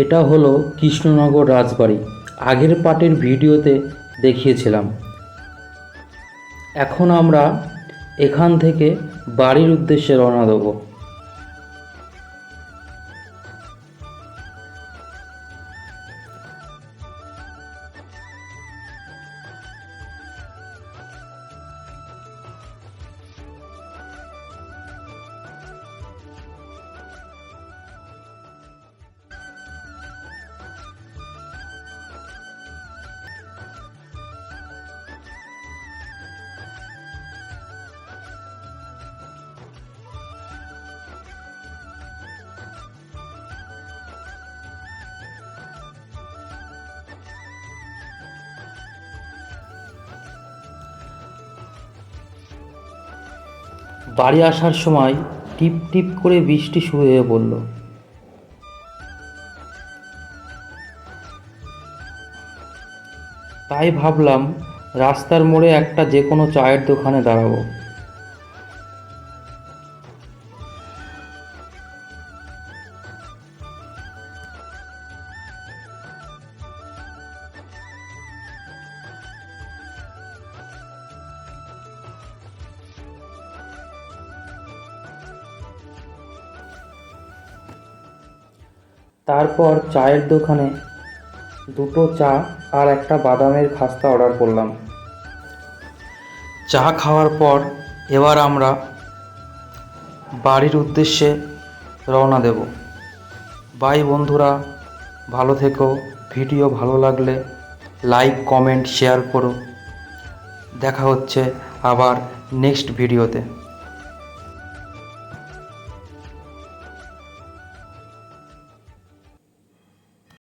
এটা হলো কৃষ্ণনগর রাজবাড়ি। আগের পার্টের ভিডিওতে দেখিয়েছিলাম। এখন আমরা এখান থেকে বাড়ির উদ্দেশ্যে রওনা দেব। বাড়ি আসার সময় টিপ টিপ করে বৃষ্টি শুরু হয়ে পড়ল। তাই ভাবলাম রাস্তার মোড়ে একটা যে কোনো চায়ের দোকানে দাঁড়াবো। তারপর চায়ের দোকানে দুটো চা আর একটা বাদামের খাস্তা অর্ডার করলাম। চা খাওয়ার পর এবার আমরা বাড়ির উদ্দেশ্যে রওনা দেব। বাই বন্ধুরা, ভালো থেকো। ভিডিও ভালো লাগলে লাইক, কমেন্ট, শেয়ার করো। দেখা হচ্ছে আবার নেক্সট ভিডিওতে।